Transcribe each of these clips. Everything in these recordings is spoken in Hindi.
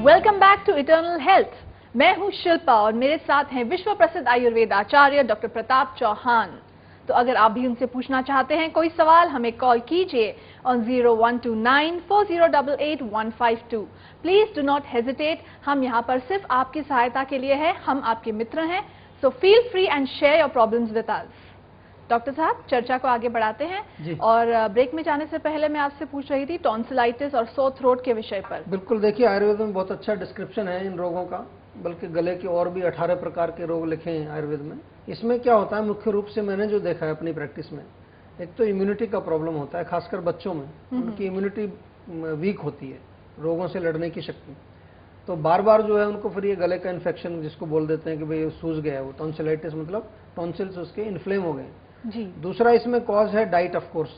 Welcome back to eternal health. मैं हूं शिल्पा और मेरे साथ हैं विश्व प्रसिद्ध आयुर्वेद आचार्य डॉक्टर प्रताप चौहान। तो अगर आप भी उनसे पूछना चाहते हैं कोई सवाल, हमें कॉल कीजिए on 012940885152। Please do not hesitate. हम यहाँ पर सिर्फ आपकी सहायता के लिए हैं, हम आपके मित्र हैं। So feel free and share your problems with us. Doctor साहब, चर्चा को आगे बढ़ाते हैं और ब्रेक में जाने से पहले मैं आपसे पूछ रही थी टॉन्सिलाइटिस और सोर थ्रोट के विषय पर। बिल्कुल, देखिए आयुर्वेद में बहुत अच्छा डिस्क्रिप्शन है इन रोगों का, बल्कि गले के और भी 18 प्रकार के रोग लिखे हैं आयुर्वेद में। इसमें क्या होता है, मुख्य रूप से मैंने जो देखा है अपनी प्रैक्टिस में, एक तो इम्यूनिटी का प्रॉब्लम होता है, खासकर बच्चों में उनकी इम्यूनिटी वीक होती है, रोगों से लड़ने की शक्ति। तो बार बार जो है उनको फिर ये गले का इन्फेक्शन, जिसको बोल देते हैं कि भाई सूज गया है, वो टॉन्सिलाइटिस मतलब टॉन्सिल्स उसके इन्फ्लेम हो गए जी। दूसरा इसमें कॉज है डाइट। ऑफ कोर्स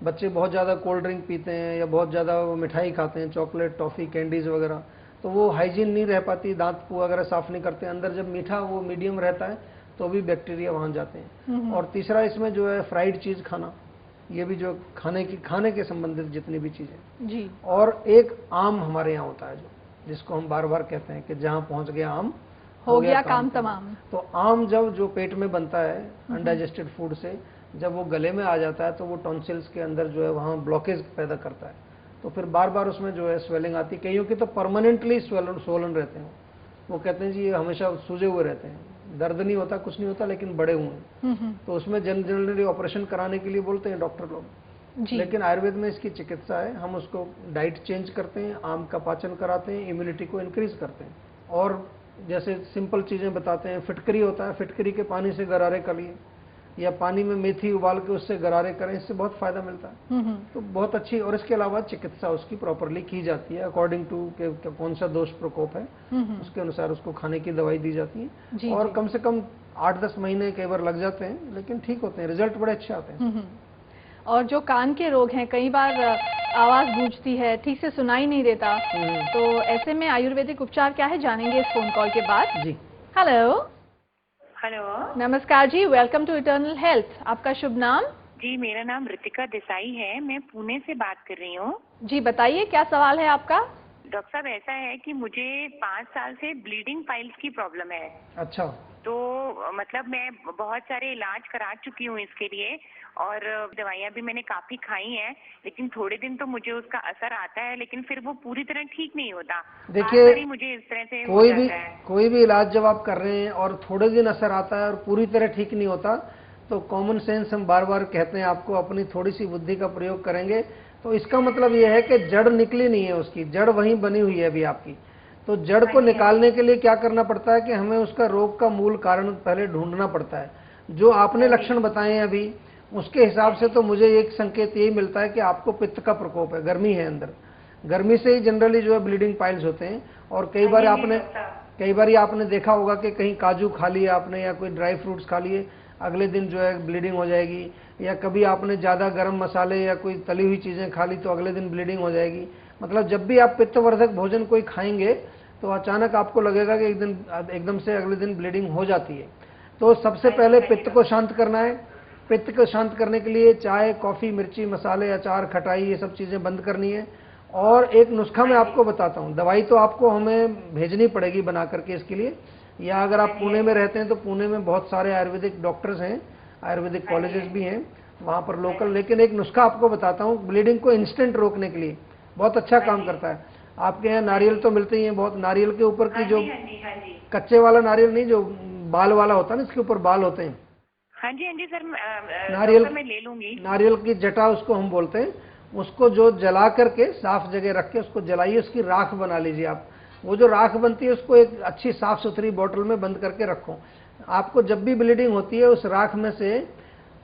बच्चे बहुत ज़्यादा कोल्ड ड्रिंक पीते हैं या बहुत ज़्यादा मिठाई खाते हैं, चॉकलेट, टॉफ़ी, कैंडीज़ वगैरह, तो वो हाइजीन नहीं रह पाती, दांत वगैरह साफ नहीं करते, अंदर जब मीठा वो मीडियम रहता है तो भी बैक्टीरिया वहाँ जाते हैं। और तीसरा इसमें जो है फ्राइड चीज़ खाना, ये भी जो खाने के संबंधित जितनी भी चीज़ें जी। और एक आम हमारे यहाँ होता है जिसको हम बार बार कहते हैं कि जहाँ पहुँच गया आम हो गया काम तमाम। तो आम जब जो पेट में बनता है अनडाइजेस्टेड फूड से, जब वो गले में आ जाता है तो वो टॉन्सिल्स के अंदर जो है वहाँ ब्लॉकेज पैदा करता है। तो फिर बार बार उसमें जो है स्वेलिंग आती है, कईयों की तो परमानेंटली स्वोलन रहते हैं। वो कहते हैं जी ये हमेशा सूजे हुए रहते हैं, दर्द नहीं होता, कुछ नहीं होता, लेकिन बड़े हुए हैं। तो उसमें जनरली ऑपरेशन कराने के लिए बोलते हैं डॉक्टर लोग, लेकिन आयुर्वेद में इसकी चिकित्सा है। हम उसको डाइट चेंज करते हैं, आम का पाचन कराते हैं, इम्यूनिटी को इंक्रीज करते हैं। और जैसे सिंपल चीज़ें बताते हैं, फिटकरी होता है, फिटकरी के पानी से गरारे करिए या पानी में मेथी उबाल के उससे गरारे करें, इससे बहुत फायदा मिलता है। तो बहुत अच्छी, और इसके अलावा चिकित्सा उसकी प्रॉपरली की जाती है अकॉर्डिंग टू कौन सा दोष प्रकोप है, उसके अनुसार उसको खाने की दवाई दी जाती है। और कम से कम 8-10 महीने कई बार लग जाते हैं, लेकिन ठीक होते हैं, रिजल्ट बड़े अच्छे आते हैं। और जो कान के रोग हैं, कई बार आवाज गूंजती है, ठीक से सुनाई नहीं देता, तो ऐसे में आयुर्वेदिक उपचार क्या है, जानेंगे इस फोन कॉल के बाद जी। हेलो हेलो, नमस्कार जी, वेलकम टू इटर्नल हेल्थ। आपका शुभ नाम? जी मेरा नाम ऋतिका देसाई है, मैं पुणे से बात कर रही हूँ। जी बताइए, क्या सवाल है आपका? डॉक्टर साहब, ऐसा है कि मुझे 5 साल से ब्लीडिंग पाइल्स की प्रॉब्लम है। अच्छा। तो मतलब मैं बहुत सारे इलाज करा चुकी हूँ इसके लिए, और दवाइयाँ भी मैंने काफी खाई हैं, लेकिन थोड़े दिन तो मुझे उसका असर आता है, लेकिन फिर वो पूरी तरह ठीक नहीं होता। देखिए, मुझे इस तरह से कोई भी इलाज जब आप कर रहे हैं और थोड़े दिन असर आता है और पूरी तरह ठीक नहीं होता, तो कॉमन सेंस हम बार बार कहते हैं आपको, अपनी थोड़ी सी बुद्धि का प्रयोग करेंगे तो इसका मतलब ये है कि जड़ निकली नहीं है, उसकी जड़ वहीं बनी हुई है अभी आपकी। तो जड़ को निकालने के लिए क्या करना पड़ता है कि हमें उसका रोग का मूल कारण पहले ढूंढना पड़ता है। जो आपने लक्षण बताए हैं अभी, उसके हिसाब से तो मुझे एक संकेत यही मिलता है कि आपको पित्त का प्रकोप है, गर्मी है अंदर। गर्मी से ही जनरली जो है ब्लीडिंग पाइल्स होते हैं। और कई बार आपने देखा होगा कि कहीं काजू खा लिया आपने या कोई ड्राई फ्रूट्स खा लिए, अगले दिन जो है ब्लीडिंग हो जाएगी। या कभी आपने ज़्यादा गर्म मसाले या कोई तली हुई चीज़ें खा ली तो अगले दिन ब्लीडिंग हो जाएगी। मतलब जब भी आप पित्तवर्धक भोजन कोई खाएंगे तो अचानक आपको लगेगा कि एकदम से अगले दिन ब्लीडिंग हो जाती है। तो सबसे पहले पित्त को शांत करना है। पित्त को शांत करने के लिए चाय, कॉफ़ी, मिर्ची, मसाले, अचार, खटाई, ये सब चीज़ें बंद करनी है। और एक नुस्खा मैं आपको बताता हूँ, दवाई तो आपको हमें भेजनी पड़ेगी बना करके इसके लिए, या अगर आप पुणे में रहते हैं तो पुणे में बहुत सारे आयुर्वेदिक डॉक्टर्स हैं, आयुर्वेदिक कॉलेजेस भी हैं वहाँ पर लोकल। लेकिन एक नुस्खा आपको बताता हूँ ब्लीडिंग को इंस्टेंट रोकने के लिए, बहुत अच्छा काम करता है। आपके यहाँ नारियल तो मिलते ही हैं बहुत, नारियल के ऊपर की जो कच्चे वाला नारियल नहीं, जो बाल वाला होता है ना, इसके ऊपर बाल होते हैं। हाँ जी सर, नारियल मैं ले लूंगी। नारियल की जटा उसको हम बोलते हैं। उसको जो जला करके साफ जगह रख के उसको जलाइए, उसकी राख बना लीजिए आप। वो जो राख बनती है उसको एक अच्छी साफ सुथरी बोतल में बंद करके रखो। आपको जब भी ब्लीडिंग होती है उस राख में से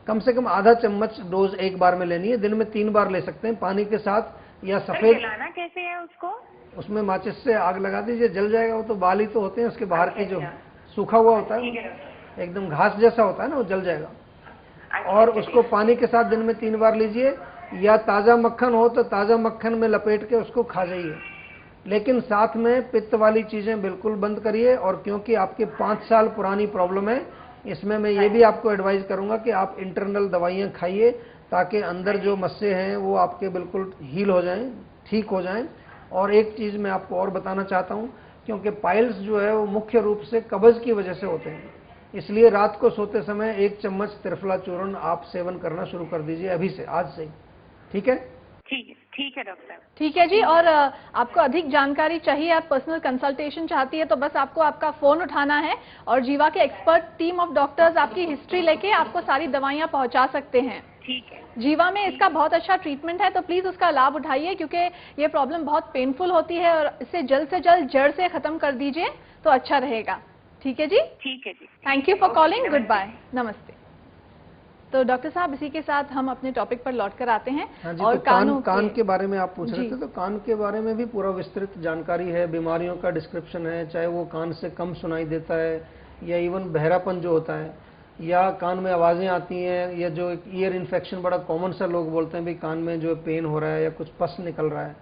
कम आधा चम्मच डोज एक बार में लेनी है। दिन में 3 बार ले सकते हैं, पानी के साथ या सफेद। जलाना कैसे है उसको? उसमें माचिस से आग लगा दीजिए, जल जाएगा। वो तो बाल ही तो होते हैं उसके बाहर के, जो सूखा हुआ होता है एकदम घास जैसा होता है ना, वो जल जाएगा। और उसको पानी के साथ दिन में 3 बार लीजिए। या ताज़ा मक्खन हो तो ताज़ा मक्खन में लपेट के उसको खा जाइए, लेकिन साथ में पित्त वाली चीज़ें बिल्कुल बंद करिए। और क्योंकि आपके 5 साल पुरानी प्रॉब्लम है, इसमें मैं ये भी आपको एडवाइस करूंगा कि आप इंटरनल दवाइयाँ खाइए, ताकि अंदर जो मस्से हैं वो आपके बिल्कुल हील हो जाएं, ठीक हो जाएं। और एक चीज मैं आपको और बताना चाहता हूं, क्योंकि पाइल्स जो है वो मुख्य रूप से कब्ज की वजह से होते हैं, इसलिए रात को सोते समय 1 चम्मच त्रिफला चूर्ण आप सेवन करना शुरू कर दीजिए अभी से, आज से ही। ठीक है? ठीक है डॉक्टर। ठीक है जी। और आपको अधिक जानकारी चाहिए, आप पर्सनल कंसल्टेशन चाहती है, तो बस आपको आपका फोन उठाना है और जीवा के एक्सपर्ट टीम ऑफ डॉक्टर्स आपकी हिस्ट्री लेके आपको सारी दवाइयां पहुंचा सकते हैं। ठीक है। जीवा में इसका बहुत अच्छा ट्रीटमेंट है, तो प्लीज उसका लाभ उठाइए, क्योंकि ये प्रॉब्लम बहुत पेनफुल होती है और इसे जल्द से जल्द जड़ से खत्म कर दीजिए तो अच्छा रहेगा। ठीक है जी? ठीक है जी। Thank you for calling. Goodbye. नमस्ते। तो डॉक्टर साहब, इसी के साथ हम अपने टॉपिक पर लौट कर आते हैं। हाँ जी, और तो कान के बारे में आप पूछ रहे थे, तो कान के बारे में भी पूरा विस्तृत जानकारी है, बीमारियों का डिस्क्रिप्शन है, चाहे वो कान से कम सुनाई देता है या इवन बहरापन जो होता है, या कान में आवाज़ें आती हैं, या जो एक ईयर इन्फेक्शन बड़ा कॉमन सा लोग बोलते हैं भी कान में जो पेन हो रहा है या कुछ पस निकल रहा है,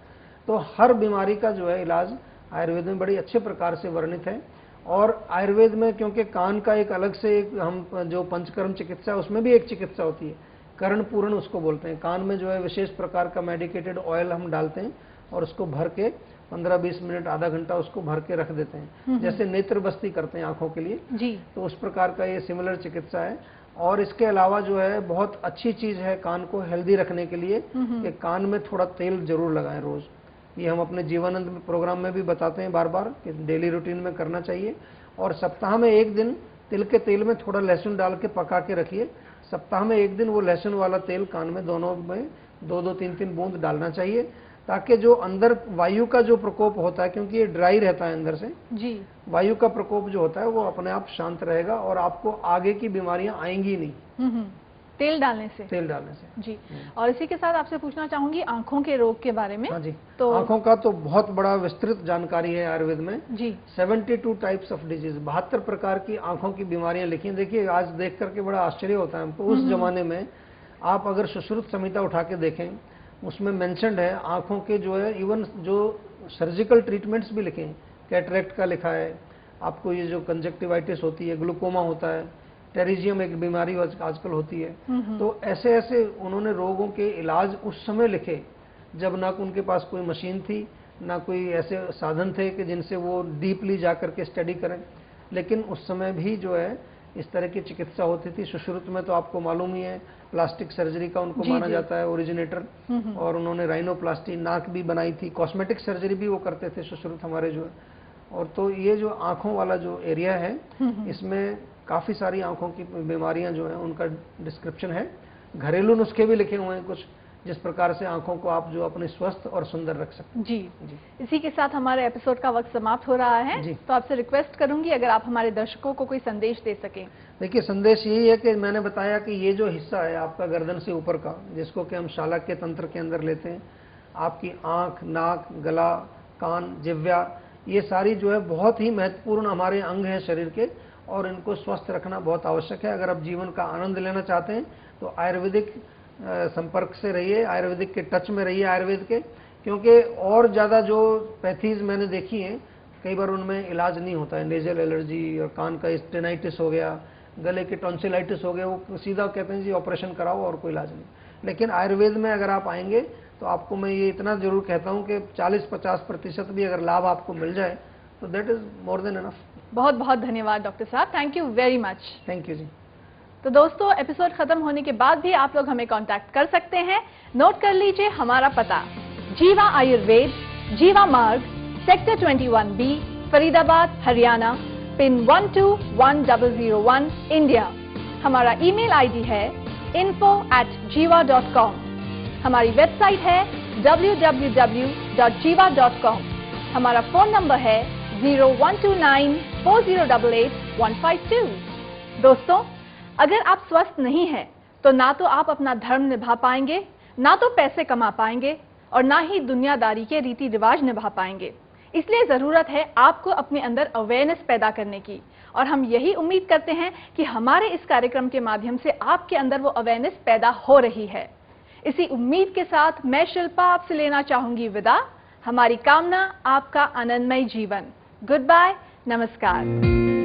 तो हर बीमारी का जो है इलाज आयुर्वेद में बड़ी अच्छे प्रकार से वर्णित है। और आयुर्वेद में क्योंकि कान का एक अलग से एक हम जो पंचकर्म चिकित्सा है उसमें भी एक चिकित्सा होती है, कर्ण पूर्ण उसको बोलते हैं। कान में जो है विशेष प्रकार का मेडिकेटेड ऑयल हम डालते हैं और उसको भर के 15-20 मिनट आधा घंटा उसको भर के रख देते हैं, जैसे नेत्र बस्ती करते हैं आंखों के लिए जी। तो उस प्रकार का ये सिमिलर चिकित्सा है। और इसके अलावा जो है बहुत अच्छी चीज है कान को हेल्दी रखने के लिए कि कान में थोड़ा तेल जरूर लगाएं रोज। ये हम अपने जीवनानंद प्रोग्राम में भी बताते हैं बार बार कि डेली रूटीन में करना चाहिए। और सप्ताह में एक दिन तिल के तेल में थोड़ा लहसुन डाल के पका के रखिए, सप्ताह में एक दिन वो लहसुन वाला तेल कान में दोनों में 2-2, 3-3 बूंद डालना चाहिए, ताकि जो अंदर वायु का जो प्रकोप होता है, क्योंकि ये ड्राई रहता है अंदर से जी, वायु का प्रकोप जो होता है वो अपने आप शांत रहेगा और आपको आगे की बीमारियां आएंगी नहीं। तेल डालने से जी। और इसी के साथ आपसे पूछना चाहूंगी आंखों के रोग के बारे में। हाँ जी, तो आंखों का तो बहुत बड़ा विस्तृत जानकारी है आयुर्वेद में जी। 72 टाइप्स ऑफ डिजीज, 72 प्रकार की आंखों की बीमारियां लिखी। देखिए आज देख करके बड़ा आश्चर्य होता है हमको। उस जमाने में आप अगर सुश्रुत संहिता उठा के देखें, उसमें मेंशन्ड है आंखों के जो है, इवन जो सर्जिकल ट्रीटमेंट्स भी लिखे हैं। कैटरेक्ट का लिखा है, आपको ये जो कंजक्टिवाइटिस होती है, ग्लूकोमा होता है, टेरिजियम एक बीमारी आजकल होती है। तो ऐसे ऐसे उन्होंने रोगों के इलाज उस समय लिखे जब ना उनके पास कोई मशीन थी, ना कोई ऐसे साधन थे कि जिनसे वो डीपली जा करके स्टडी करें। लेकिन उस समय भी जो है इस तरह की चिकित्सा होती थी। सुश्रुत में तो आपको मालूम ही है, प्लास्टिक सर्जरी का उनको माना जाता है ओरिजिनेटर, और उन्होंने राइनोप्लास्टी नाक भी बनाई थी, कॉस्मेटिक सर्जरी भी वो करते थे सुश्रुत हमारे जो है। और तो ये जो आंखों वाला जो एरिया है, इसमें काफी सारी आंखों की बीमारियां जो है उनका डिस्क्रिप्शन है। घरेलू नुस्खे भी लिखे हुए हैं कुछ, जिस प्रकार से आंखों को आप जो अपने स्वस्थ और सुंदर रख सकते हैं। जी। इसी के साथ हमारे एपिसोड का वक्त समाप्त हो रहा है जी। तो आपसे रिक्वेस्ट करूंगी अगर आप हमारे दर्शकों को कोई संदेश दे सकें। देखिए, संदेश यही है कि मैंने बताया कि ये जो हिस्सा है आपका गर्दन से ऊपर का, जिसको कि हम शालक्य तंत्र के अंदर लेते हैं, आपकी आंख, नाक, गला, कान, जिह्वा, ये सारी जो है बहुत ही महत्वपूर्ण हमारे अंग हैं शरीर के, और इनको स्वस्थ रखना बहुत आवश्यक है। अगर आप जीवन का आनंद लेना चाहते हैं तो आयुर्वेदिक संपर्क से रहिए, आयुर्वेदिक के टच में रहिए आयुर्वेद के, क्योंकि और ज़्यादा जो पैथीज मैंने देखी हैं कई बार उनमें इलाज नहीं होता है। नेजल एलर्जी और कान का स्टेनाइटिस हो गया, गले के टॉन्सिलाइटिस हो गया, वो सीधा कहते हैं जी ऑपरेशन कराओ और कोई इलाज नहीं। लेकिन आयुर्वेद में अगर आप आएंगे तो आपको मैं ये इतना जरूर कहता हूँ कि 40-50% भी अगर लाभ आपको मिल जाए तो that is more than enough. बहुत बहुत धन्यवाद डॉक्टर साहब, thank you very much. Thank you जी। तो दोस्तों, एपिसोड खत्म होने के बाद भी आप लोग हमें कांटेक्ट कर सकते हैं। नोट कर लीजिए हमारा पता, जीवा आयुर्वेद, जीवा मार्ग, sector 21B, Faridabad, Haryana, pin 121001, India. हमारा ईमेल आईडी है info@jiva.com। हमारी वेबसाइट है www.jiva.com। हमारा फोन नंबर है 01294088-152। दोस्तों, अगर आप स्वस्थ नहीं हैं तो ना तो आप अपना धर्म निभा पाएंगे, ना तो पैसे कमा पाएंगे, और ना ही दुनियादारी के रीति रिवाज निभा पाएंगे। इसलिए जरूरत है आपको अपने अंदर अवेयरनेस पैदा करने की, और हम यही उम्मीद करते हैं कि हमारे इस कार्यक्रम के माध्यम से आपके अंदर वो अवेयरनेस पैदा हो रही है। इसी उम्मीद के साथ मैं शिल्पा आपसे लेना चाहूंगी विदा। हमारी कामना आपका आनंदमय जीवन। गुड बाय, नमस्कार।